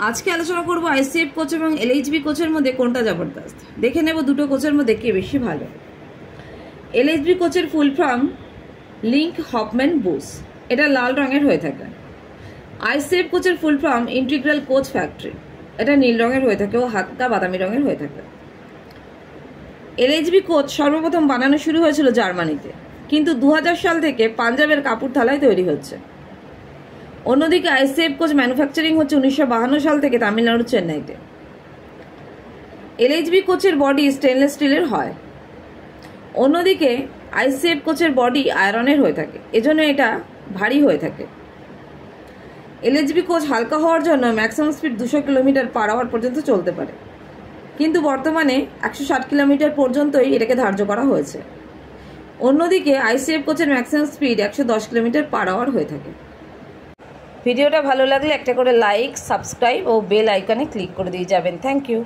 আজকে আলোচনা করব আইসিএফ কোচ এবং এলএইচবি কোচের মধ্যে কোনটা জবরদস্ত। দেখে নেব দুটো কোচের মধ্যে কে বেশি ভালো। এলএইচবি কোচের full form Linke Hofmann Busch, এটা লাল রঙের হয়ে থাকে। আইসিএফ কোচের full form integral coach factory, এটা নীল রঙের হয়ে থাকে ও হালকা বাদামি রঙের হয়ে থাকে। এলএইচবি কোচ সর্বপ্রথম বানানো শুরু হয়েছিল জার্মানিতে, কিন্তু 2000 সাল থেকে পাঞ্জাবের কাপুরথালায় তৈরি হচ্ছে। অন্যদিকে আইসিএফ কোচ ম্যানুফ্যাকচারিং হচ্ছে 1952 সাল থেকে তামিলনাড়ুর চেন্নাইতে। এলএইচবি কোচের বডি স্টেনলেস স্টিলের হয়। অন্যদিকে আইসিএফ কোচের বডি আয়রনের হয়ে থাকে, এজন্য এটা ভারী হয়ে থাকে। এলএইচবি কোচ হালকা হওয়ার জন্য ম্যাক্সিমাম স্পিড 200 কিলোমিটার/আওয়ার পর্যন্ত চলতে পারে, কিন্তু বর্তমানে 160 কিলোমিটার পর্যন্তই এটাকে ধার্য করা হয়েছে। অন্যদিকে আইসিএফ কোচের ম্যাক্সিমাম স্পিড 110 কিলোমিটার/আওয়ার হয়ে থাকে। ভিডিওটা ভালো লাগলে একটা করে লাইক, সাবস্ক্রাইব ও বেল আইকনে ক্লিক করে দিয়ে যাবেন। Thank you.